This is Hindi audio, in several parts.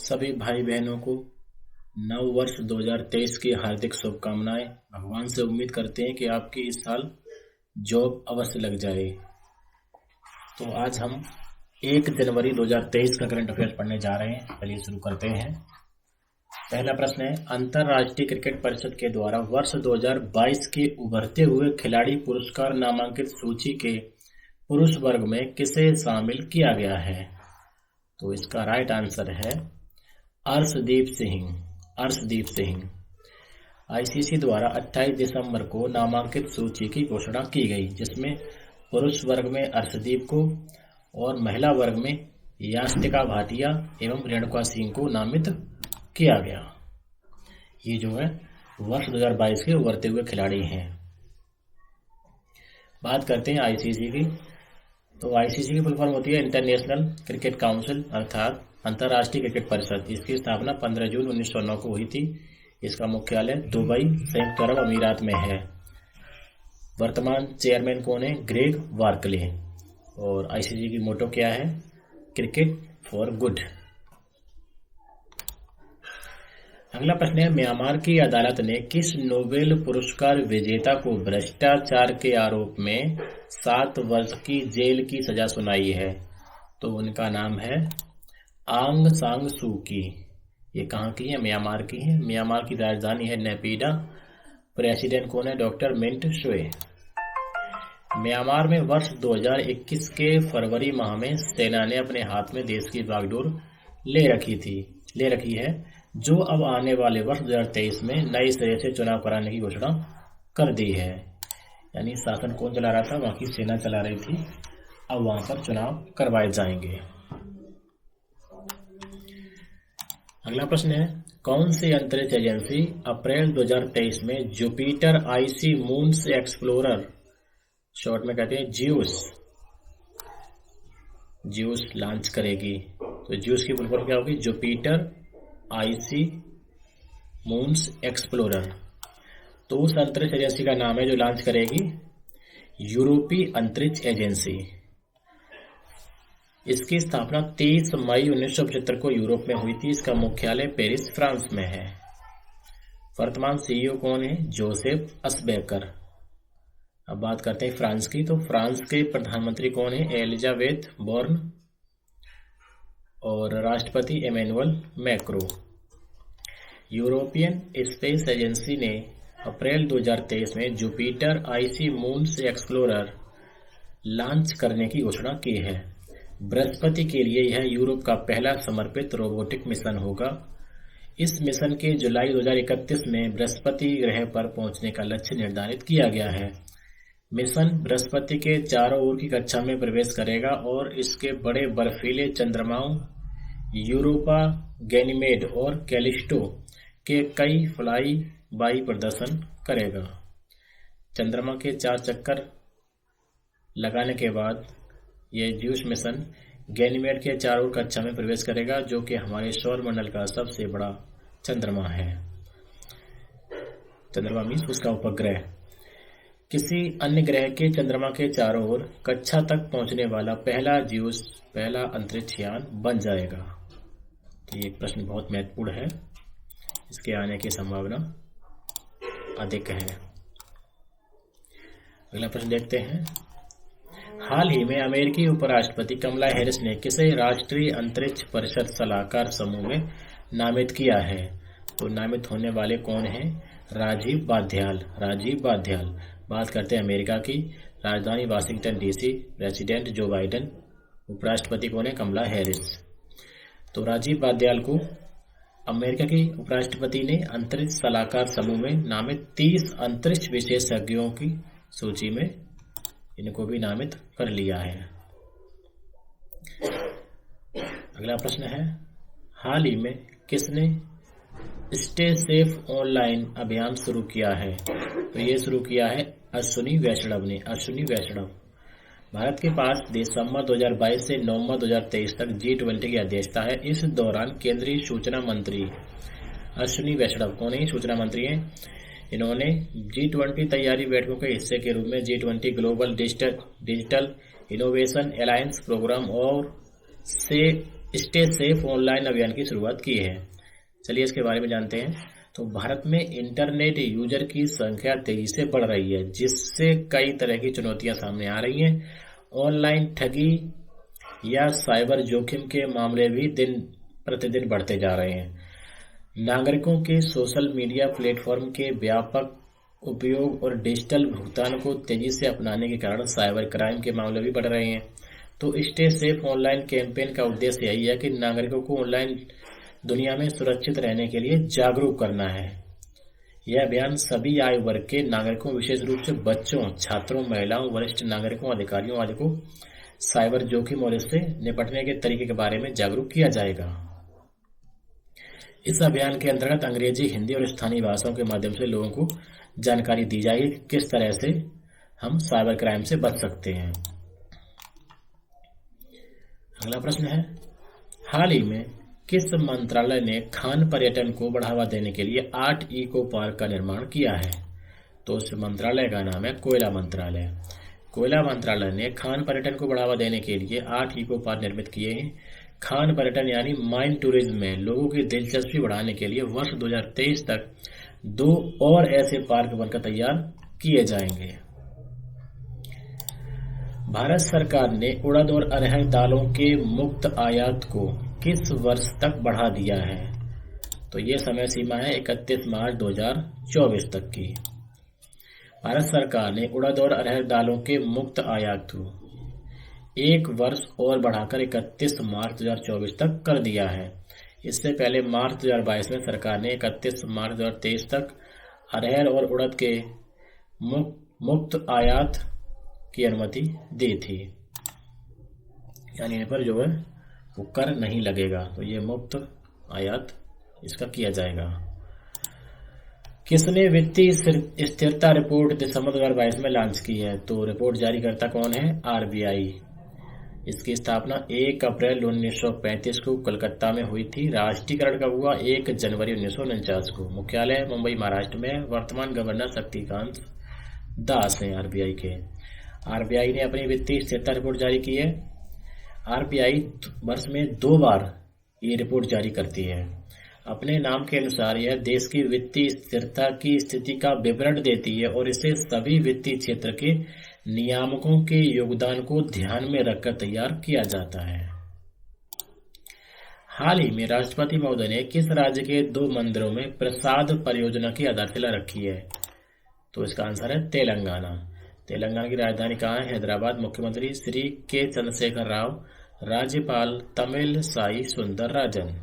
सभी भाई बहनों को नव वर्ष 2023 की हार्दिक शुभकामनाएं। भगवान से उम्मीद करते हैं कि आपकी इस साल जॉब अवश्य लग जाए। तो आज हम 1 जनवरी 2023 का करंट अफेयर्स पढ़ने जा रहे हैं। चलिए शुरू करते हैं। पहला प्रश्न है, अंतर्राष्ट्रीय क्रिकेट परिषद के द्वारा वर्ष 2022 के उभरते हुए खिलाड़ी पुरस्कार नामांकित सूची के पुरुष वर्ग में किसे शामिल किया गया है? तो इसका राइट आंसर है अर्शदीप सिंह। आईसीसी द्वारा 28 दिसंबर को नामांकित सूची की घोषणा की गई, जिसमें पुरुष वर्ग में अर्शदीप को और महिला वर्ग में यास्तिका भाटिया एवं रेणुका सिंह को नामित किया गया। ये जो है वर्ष 2022 के उभरते हुए खिलाड़ी हैं। बात करते हैं आईसीसी की। तो आईसीसी की फुल फॉर्म होती है इंटरनेशनल क्रिकेट काउंसिल, अर्थात अंतर्राष्ट्रीय क्रिकेट परिषद। इसकी स्थापना 15 जून 1909 को हुई थी। इसका मुख्यालय दुबई, संयुक्त अरब अमीरात में है। वर्तमान चेयरमैन कौन है? Greg Barclay. और आईसीसी की मोटो क्या है? Cricket for good. अगला प्रश्न है, म्यांमार की अदालत ने किस नोबेल पुरस्कार विजेता को भ्रष्टाचार के आरोप में 7 वर्ष की जेल की सजा सुनाई है? तो उनका नाम है आंग सांग सू की। ये कहाँ की है? म्यांमार की है। म्यांमार की राजधानी है नेपिडा। प्रेसिडेंट कौन है? डॉक्टर मिंट स्वे। म्यांमार में वर्ष 2021 के फरवरी माह में सेना ने अपने हाथ में देश की बागडोर ले रखी है, जो अब आने वाले वर्ष 2023 में नए सिरे से चुनाव कराने की घोषणा कर दी है। यानी शासन कौन चला रहा था? वहां की सेना चला रही थी। अब वहां पर चुनाव करवाए जाएंगे। अगला प्रश्न है, कौन सी अंतरिक्ष एजेंसी अप्रैल 2023 में Jupiter Icy Moons explorer, short में कहते हैं ज्यूस लॉन्च करेगी? तो ज्यूस की फुल फॉर्म क्या होगी? Jupiter Icy Moons explorer. तो उस अंतरिक्ष एजेंसी का नाम है जो लॉन्च करेगी यूरोपीय अंतरिक्ष एजेंसी। इसकी स्थापना 30 मई 1975 को यूरोप में हुई थी। इसका मुख्यालय पेरिस, फ्रांस में है। वर्तमान सीईओ कौन है? जोसेफ अस्बेकर। अब बात करते हैं फ्रांस की। तो फ्रांस के प्रधानमंत्री कौन है? Elizabeth Borne. और राष्ट्रपति Emmanuel Macron. European Space Agency ने अप्रैल 2023 में Jupiter Icy Moons Explorer launch करने की घोषणा की है। बृहस्पति के लिए यह यूरोप का पहला समर्पित रोबोटिक मिशन होगा। इस मिशन के जुलाई 2031 में बृहस्पति ग्रह पर पहुंचने का लक्ष्य निर्धारित किया गया है। मिशन बृहस्पति के चारों ओर की कक्षा में प्रवेश करेगा और इसके बड़े बर्फीले चंद्रमाओं यूरोपा, गैनीमेड और कैलिस्टो के कई फ्लाई बाई प्रदर्शन करेगा। चंद्रमा के 4 चक्कर लगाने के बाद यह ज्यूस मिशन गैनीमेड के चारों ओर कक्षा में प्रवेश करेगा, जो कि हमारे सौर मंडल का सबसे बड़ा चंद्रमा है। चंद्रमा मीन्स उसका उपग्रह। किसी अन्य ग्रह के चंद्रमा के चारों ओर कक्षा तक पहुंचने वाला पहला अंतरिक्ष यान बन जाएगा। तो ये प्रश्न बहुत महत्वपूर्ण है। इसके आने की संभावना अधिक है। अगला प्रश्न देखते हैं। हाल ही में अमेरिकी उपराष्ट्रपति कमला हैरिस ने किसे राष्ट्रीय अंतरिक्ष परिषद सलाहकार समूह में नामित किया है? तो नामित होने वाले कौन हैं? राजीव बाध्याल। बात करते हैं अमेरिका की। राजधानी Washington DC. President Joe Biden. उपराष्ट्रपति कौन है? कमला हैरिस। तो राजीव बाध्याल को अमेरिका के उपराष्ट्रपति ने अंतरिक्ष सलाहकार समूह में नामित 30 अंतरिक्ष विशेषज्ञों की सूची में इनको भी नामित कर लिया है। अगला प्रश्न है, हाल ही में किसने स्टे सेफ ऑनलाइन अभियान शुरू किया है? तो ये शुरू किया है अश्विनी वैष्णव ने। भारत के पास दिसंबर 2022 से नवंबर 2023 तक G20 की अध्यक्षता है। इस दौरान केंद्रीय सूचना मंत्री अश्विनी वैष्णव कौन है? सूचना मंत्री हैं। इन्होंने G20 तैयारी बैठकों के हिस्से के रूप में G20 Global Digital Innovation Alliance programme और से स्टे सेफ ऑनलाइन अभियान की शुरुआत की है। चलिए इसके बारे में जानते हैं। तो भारत में इंटरनेट यूजर की संख्या तेजी से बढ़ रही है, जिससे कई तरह की चुनौतियां सामने आ रही हैं। ऑनलाइन ठगी या साइबर जोखिम के मामले भी दिन प्रतिदिन बढ़ते जा रहे हैं। नागरिकों के सोशल मीडिया प्लेटफॉर्म के व्यापक उपयोग और डिजिटल भुगतान को तेजी से अपनाने के कारण साइबर क्राइम के मामले भी बढ़ रहे हैं। तो स्टे सेफ ऑनलाइन कैंपेन का उद्देश्य यही है कि नागरिकों को ऑनलाइन दुनिया में सुरक्षित रहने के लिए जागरूक करना है। यह अभियान सभी आयु वर्ग के नागरिकों, विशेष रूप से बच्चों, छात्रों, महिलाओं, वरिष्ठ नागरिकों, अधिकारियों आदि को साइबर जोखिम और इससे निपटने के तरीके के बारे में जागरूक किया जाएगा। इस अभियान के अंतर्गत अंग्रेजी, हिंदी और स्थानीय भाषाओं के माध्यम से लोगों को जानकारी दी जाएगी कि किस तरह से हम साइबर क्राइम से बच सकते हैं। अगला प्रश्न है, हाल ही में किस मंत्रालय ने खान पर्यटन को बढ़ावा देने के लिए 8 इको पार्क का निर्माण किया है? तो उस मंत्रालय का नाम है कोयला मंत्रालय। कोयला मंत्रालय ने खान पर्यटन को बढ़ावा देने के लिए 8 इको पार्क निर्मित किए हैं। खान पर्यटन यानी माइन टूरिज्म में लोगों की दिलचस्पी बढ़ाने के लिए वर्ष 2023 तक 2 और ऐसे पार्क बनकर तैयार किए जाएंगे। भारत सरकार ने उड़द और अरहर दालों के मुक्त आयात को किस वर्ष तक बढ़ा दिया है? तो ये समय सीमा है 31 मार्च 2024 तक की। भारत सरकार ने उड़द और अरहर दालों के मुक्त आयात को 1 वर्ष और बढ़ाकर 31 मार्च 2024 तक कर दिया है। इससे पहले मार्च 2022 में सरकार ने 31 मार्च 2023 तक अरहर और उड़द के मुक्त आयात की अनुमति दी थी, यानी इन पर जो है वो कर नहीं लगेगा। तो ये मुक्त आयात इसका किया जाएगा। किसने वित्तीय स्थिरता रिपोर्ट दिसंबर 2022 में लॉन्च की है? तो रिपोर्ट जारी करता कौन है? आरबीआई। इसकी स्थापना 1 अप्रैल 1935 को कलकत्ता में हुई थी। राष्ट्रीयकरण कब हुआ? 1 जनवरी 1949 को। मुख्यालय मुंबई, महाराष्ट्र में। वर्तमान गवर्नर शक्तिकांत दास हैं आरबीआई के। आरबीआई ने अपनी वित्तीय स्थिरता रिपोर्ट जारी की है। आरबीआई वर्ष में 2 बार ये रिपोर्ट जारी करती है। अपने नाम के अनुसार यह देश की वित्तीय स्थिरता की स्थिति का विवरण देती है और इसे सभी वित्तीय क्षेत्र के नियामकों के योगदान को ध्यान में रखकर तैयार किया जाता है। हाल ही में राष्ट्रपति महोदय ने किस राज्य के 2 मंदिरों में प्रसाद परियोजना की आधारशिला रखी है? तो इसका आंसर है तेलंगाना। तेलंगाना की राजधानी कहाँ है? हैदराबाद। मुख्यमंत्री श्री के चंद्रशेखर राव, राज्यपाल तमिल साई सुंदरराजन।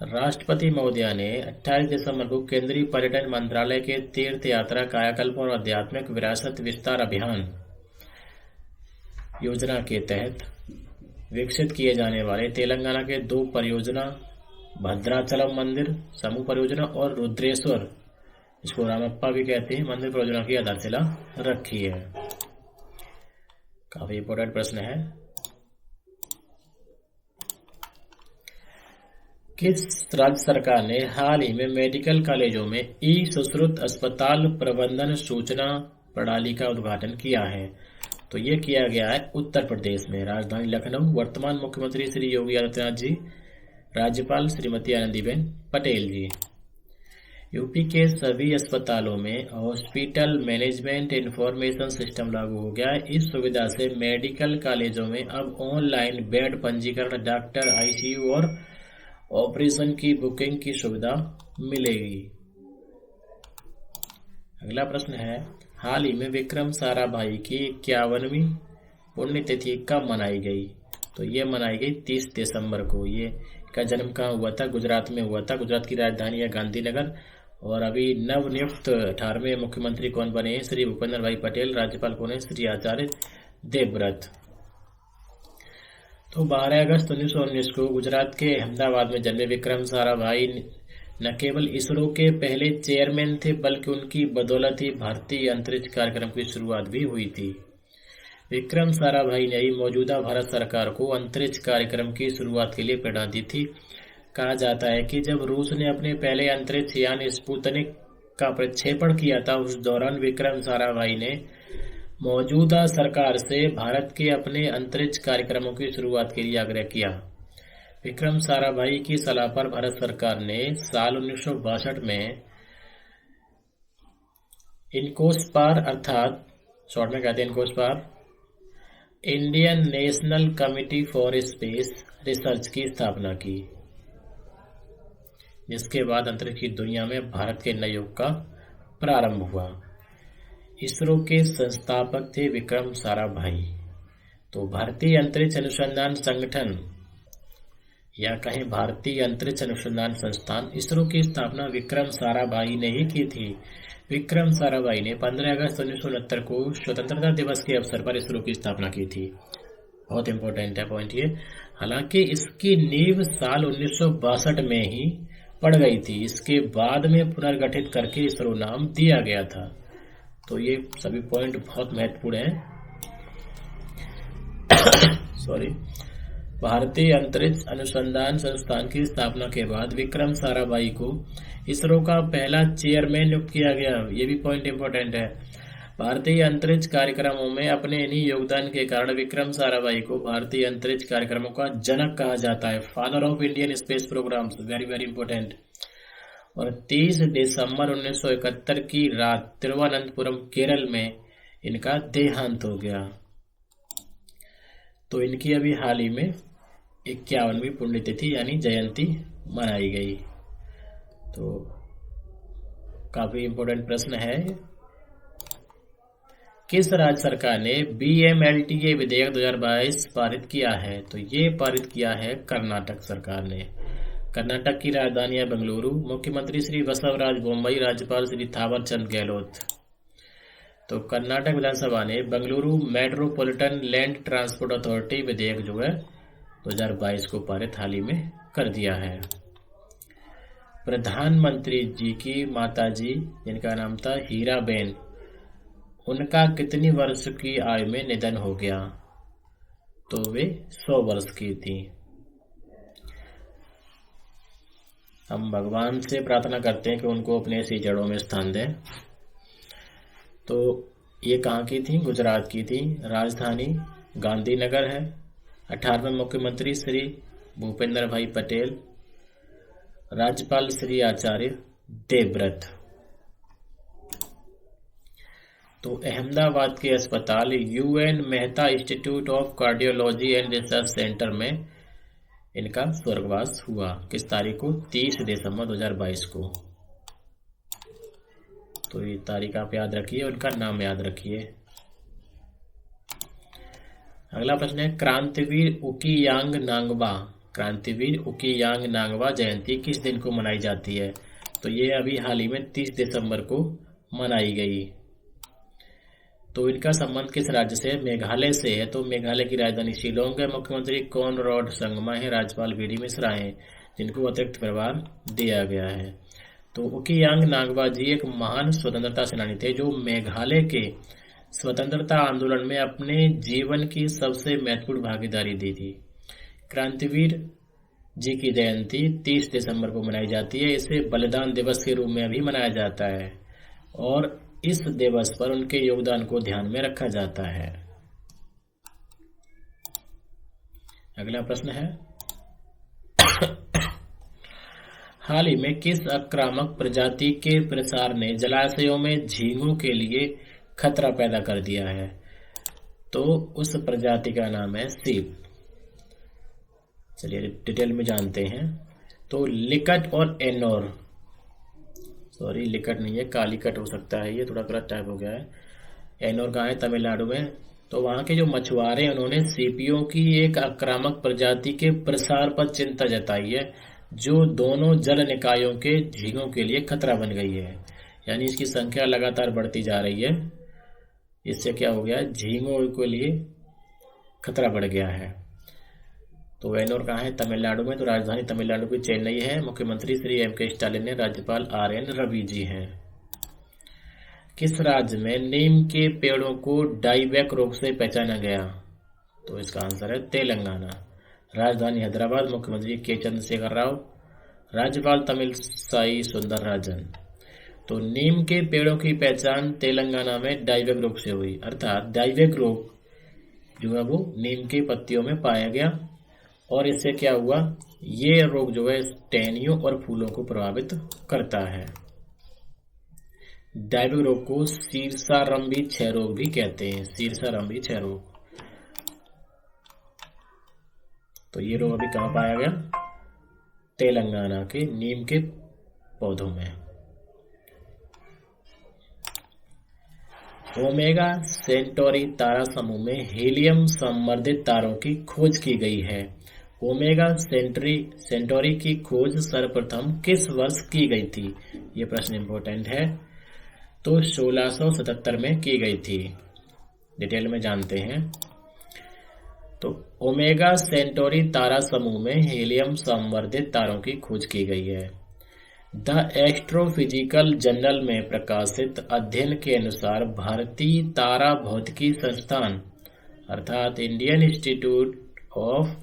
राष्ट्रपति महोदया ने 28 दिसंबर को केंद्रीय पर्यटन मंत्रालय के तीर्थ यात्रा, कायाकल्प और आध्यात्मिक विरासत विस्तार अभियान योजना के तहत विकसित किए जाने वाले तेलंगाना के 2 परियोजना, भद्राचलम मंदिर समूह परियोजना और रुद्रेश्वर, इसको रामप्पा भी कहते हैं, मंदिर परियोजना की आधारशिला रखी है। काफी इंपोर्टेंट प्रश्न है। किस राज्य सरकार ने हाल ही में मेडिकल कॉलेजों में ई सुश्रुत अस्पताल प्रबंधन सूचना प्रणाली का उद्घाटन किया है? तो ये किया गया है उत्तर प्रदेश में, राजधानी लखनऊ। वर्तमान मुख्यमंत्री श्री योगी आदित्यनाथ जी, राज्यपाल श्रीमती आनंदीबेन पटेल जी। यूपी के सभी अस्पतालों में हॉस्पिटल मैनेजमेंट इंफॉर्मेशन सिस्टम लागू हो गया है। इस सुविधा से मेडिकल कॉलेजों में अब ऑनलाइन बेड पंजीकरण, डॉक्टर, आईसीयू और ऑपरेशन की बुकिंग की सुविधा मिलेगी। अगला प्रश्न है, हाल ही में विक्रम साराभाई की 51वीं पुण्यतिथि कब मनाई गई? तो ये मनाई गई 30 दिसंबर को। ये का जन्म कहाँ हुआ था? गुजरात में हुआ था। गुजरात की राजधानी है गांधीनगर। और अभी नवनियुक्त 18वें मुख्यमंत्री कौन बने हैं? श्री भूपेंद्र भाई पटेल। राज्यपाल कौन है? श्री आचार्य देवव्रत। तो 12 अगस्त 1919 को गुजरात के अहमदाबाद में जन्मे विक्रम साराभाई न केवल इसरो के पहले चेयरमैन थे, बल्कि उनकी बदौलत ही भारतीय अंतरिक्ष कार्यक्रम की शुरुआत भी हुई थी। विक्रम साराभाई ने ही मौजूदा भारत सरकार को अंतरिक्ष कार्यक्रम की शुरुआत के लिए प्रेरणा दी थी। कहा जाता है कि जब रूस ने अपने पहले अंतरिक्ष यान स्पुतनिक का प्रक्षेपण किया था, उस दौरान विक्रम साराभाई ने मौजूदा सरकार से भारत के अपने अंतरिक्ष कार्यक्रमों की शुरुआत के लिए आग्रह किया। विक्रम साराभाई की सलाह पर भारत सरकार ने साल 1962 में इनकोस्पार अर्थात शॉर्ट में कहते हैं INCOSPAR, Indian National Committee for Space Research की स्थापना की, जिसके बाद अंतरिक्ष की दुनिया में भारत के नए युग का प्रारंभ हुआ। इसरो के संस्थापक थे विक्रम साराभाई। तो भारतीय अंतरिक्ष अनुसंधान संगठन या कहें भारतीय अंतरिक्ष अनुसंधान संस्थान इसरो की स्थापना विक्रम साराभाई ने ही की थी। विक्रम साराभाई ने 15 अगस्त 1969 को स्वतंत्रता दिवस के अवसर पर इसरो की स्थापना की थी। बहुत इंपॉर्टेंट है पॉइंट ये। हालांकि इसकी नींव साल 1962 में ही पड़ गई थी, इसके बाद में पुनर्गठित करके इसरो नाम दिया गया था। तो ये सभी पॉइंट बहुत महत्वपूर्ण हैं। सॉरी। भारतीय अंतरिक्ष अनुसंधान संस्थान की स्थापना के बाद विक्रम साराभाई को इसरो का पहला चेयरमैन नियुक्त किया गया। ये भी पॉइंट इंपॉर्टेंट है। भारतीय अंतरिक्ष कार्यक्रमों में अपने इन्हीं योगदान के कारण विक्रम साराभाई को भारतीय अंतरिक्ष कार्यक्रमों का जनक कहा जाता है, father of Indian space programmes. Very very important. और 30 दिसंबर 1971 की रात तिरुवनंतपुरम केरल में इनका देहांत हो गया। तो इनकी अभी हाल ही में 51वीं पुण्यतिथि यानी जयंती मनाई गई। तो काफी इंपॉर्टेंट प्रश्न है। किस राज्य सरकार ने BMLTA विधेयक 2022 पारित किया है? तो ये पारित किया है कर्नाटक सरकार ने। कर्नाटक की राजधानी है बेंगलुरु। मुख्यमंत्री श्री बसवराज बोम्मई, राज्यपाल श्री थावरचंद गहलोत। तो कर्नाटक विधानसभा ने Bengaluru metropolitan land transport authority विधेयक जो है 2022 को पारित हाल ही में कर दिया है। प्रधानमंत्री जी की माताजी जिनका नाम था हीराबेन, उनका कितनी वर्ष की आयु में निधन हो गया? तो वे 100 वर्ष की थी। हम भगवान से प्रार्थना करते हैं कि उनको अपने ऐसी जड़ों में स्थान दें। तो ये कहाँ की थी? गुजरात की थी। राजधानी गांधीनगर है। 18वें मुख्यमंत्री श्री भूपेंद्र भाई पटेल, राज्यपाल श्री आचार्य देवव्रत। तो अहमदाबाद के अस्पताल UN Mehta institute of cardiology and research centre में इनका स्वर्गवास हुआ। किस तारीख को? 30 दिसंबर 2022 को। तो ये तारीख आप याद रखिए, उनका नाम याद रखिए। अगला प्रश्न है क्रांतिवीर उकियांग नांगबा। क्रांतिवीर उकियांग नांगबा जयंती किस दिन को मनाई जाती है? तो ये अभी हाल ही में 30 दिसंबर को मनाई गई। तो इनका संबंध किस राज्य से है? मेघालय से है। तो मेघालय की राजधानी शिलोंग है। मुख्यमंत्री कॉनराड संगमा है। राज्यपाल BD मिश्रा है, जिनको अतिरिक्त प्रभार दिया गया है। तो उकियांग नांगबा जी एक महान स्वतंत्रता सेनानी थे, जो मेघालय के स्वतंत्रता आंदोलन में अपने जीवन की सबसे महत्वपूर्ण भागीदारी दी थी। क्रांतिवीर जी की जयंती 30 दिसंबर को मनाई जाती है। इसे बलिदान दिवस के रूप में भी मनाया जाता है और इस दिवस पर उनके योगदान को ध्यान में रखा जाता है। अगला प्रश्न है हाल ही में किस आक्रामक प्रजाति के प्रसार ने जलाशयों में झींगों के लिए खतरा पैदा कर दिया है? तो उस प्रजाति का नाम है सीप। चलिए डिटेल में जानते हैं। तो लिकट और एनोर, सॉरी लिकट नहीं है, कालीकट हो सकता है, ये थोड़ा गलत टाइप हो गया है। एनोर कहाँ है? तमिलनाडु में। तो वहां के जो मछुआरे हैं उन्होंने सीपियों की एक आक्रामक प्रजाति के प्रसार पर चिंता जताई है, जो दोनों जल निकायों के झींगों के लिए खतरा बन गई है। यानी इसकी संख्या लगातार बढ़ती जा रही है। इससे क्या हो गया? झींगों के लिए खतरा बढ़ गया है। तो एनोर कहाँ है? तमिलनाडु में। तो राजधानी तमिलनाडु की चेन्नई है। मुख्यमंत्री श्री M.K. स्टालिन ने, राज्यपाल RN रवि जी हैं। किस राज्य में नीम के पेड़ों को डाईबैक रोग से पहचाना गया? तो इसका आंसर है तेलंगाना। राजधानी हैदराबाद। मुख्यमंत्री K. चंद्रशेखर राव, राज्यपाल तमिल साई सुंदरराजन। तो नीम के पेड़ों की पहचान तेलंगाना में डाइवेक रोग से हुई, अर्थात डाइवेक रोग जो है वो नीम की पत्तियों में पाया गया और इससे क्या हुआ, ये रोग जो है टहनियों और फूलों को प्रभावित करता है। डाइवेक रोग को शीर्षारंभी क्षय रोग भी कहते हैं, शीर्षारंभी क्षय रोग। तो ये रोग अभी कहाँ पाया गया, तेलंगाना के नीम के पौधों में। ओमेगा सेंटोरी तारा समूह में हीलियम संवर्धित तारों की खोज की गई है। ओमेगा सेंटोरी की खोज सर्वप्रथम किस वर्ष की गई थी, ये प्रश्न इंपॉर्टेंट है। तो 1677 में की गई थी। डिटेल में जानते हैं। तो ओमेगा सेंटोरी तारा समूह में हीलियम संवर्धित तारों की खोज की गई है। द एस्ट्रोफिजिकल जर्नल में प्रकाशित अध्ययन के अनुसार भारतीय तारा भौतिकी संस्थान अर्थात इंडियन इंस्टीट्यूट ऑफ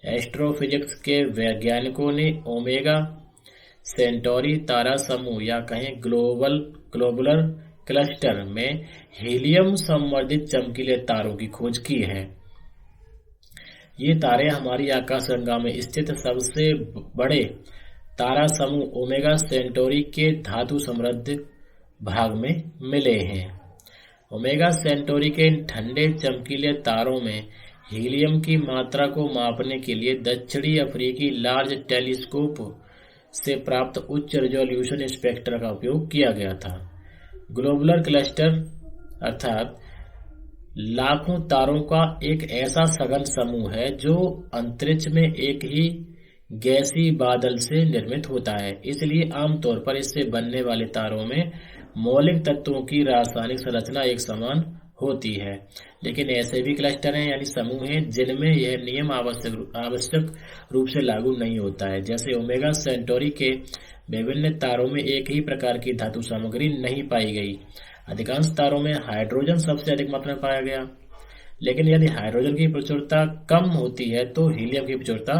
एस्ट्रोफिजिक्स के वैज्ञानिकों ने ओमेगा सेंटोरी तारा समूह या कहें ग्लोबुलर क्लस्टर में हीलियम संवर्धित चमकीले तारों की खोज की है। ये तारे हमारी आकाशगंगा में स्थित सबसे बड़े तारा समूह ओमेगा सेंटोरी के धातु समृद्ध भाग में मिले हैं। ओमेगा सेंटोरी के इन ठंडे चमकीले तारों में हीलियम की मात्रा को मापने के लिए दक्षिणी अफ्रीकी लार्ज टेलीस्कोप से प्राप्त उच्च रेजोल्यूशन स्पेक्ट्रा का उपयोग किया गया था। ग्लोबुलर क्लस्टर अर्थात लाखों तारों का एक ऐसा सघन समूह है जो अंतरिक्ष में एक ही गैसीय बादल से निर्मित होता है। इसलिए आमतौर पर इससे बनने वाले तारों में मौलिक तत्वों की रासायनिक संरचना एक समान होती है। लेकिन ऐसे भी क्लस्टर हैं यानी समूह हैं जिनमें यह नियम आवश्यक रूप से लागू नहीं होता है। जैसे ओमेगा सेंटोरी के विभिन्न तारों में एक ही प्रकार की धातु सामग्री नहीं पाई गई। अधिकांश तारों में हाइड्रोजन सबसे अधिक मात्रा में पाया गया। लेकिन यदि हाइड्रोजन की प्रचुरता कम होती है तो हीलियम की प्रचुरता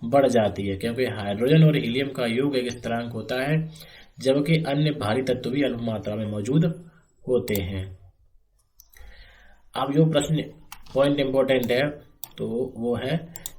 बढ़ जाती है, क्योंकि हाइड्रोजन और हीलियम का योग एक स्थिरांक होता है, जबकि अन्य भारी तत्व भी अल्प मात्रा में मौजूद होते हैं। अब जो प्रश्न पॉइंट इंपॉर्टेंट है तो वो है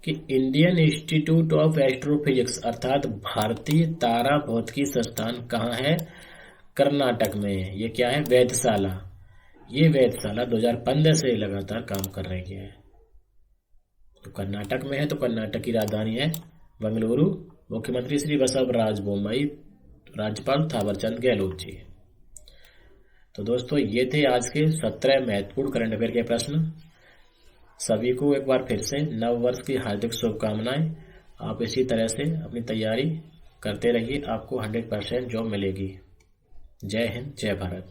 कि इंडियन इंस्टीट्यूट ऑफ एस्ट्रोफिजिक्स अर्थात भारतीय तारा भौतिकी संस्थान कहाँ है, कर्नाटक में। ये क्या है, वेधशाला। ये वेधशाला 2015 से लगातार काम कर रही है। तो कर्नाटक में है, तो कर्नाटक की राजधानी है बेंगलुरु। मुख्यमंत्री श्री बसवराज बोम्मई, राज्यपाल थावरचंद गहलोत जी। तो दोस्तों ये थे आज के 17 महत्वपूर्ण करंट अफेयर के प्रश्न। सभी को एक बार फिर से नव वर्ष की हार्दिक शुभकामनाएं। आप इसी तरह से अपनी तैयारी करते रहिए, आपको 100% जॉब मिलेगी। जय हिंद, जय भारत।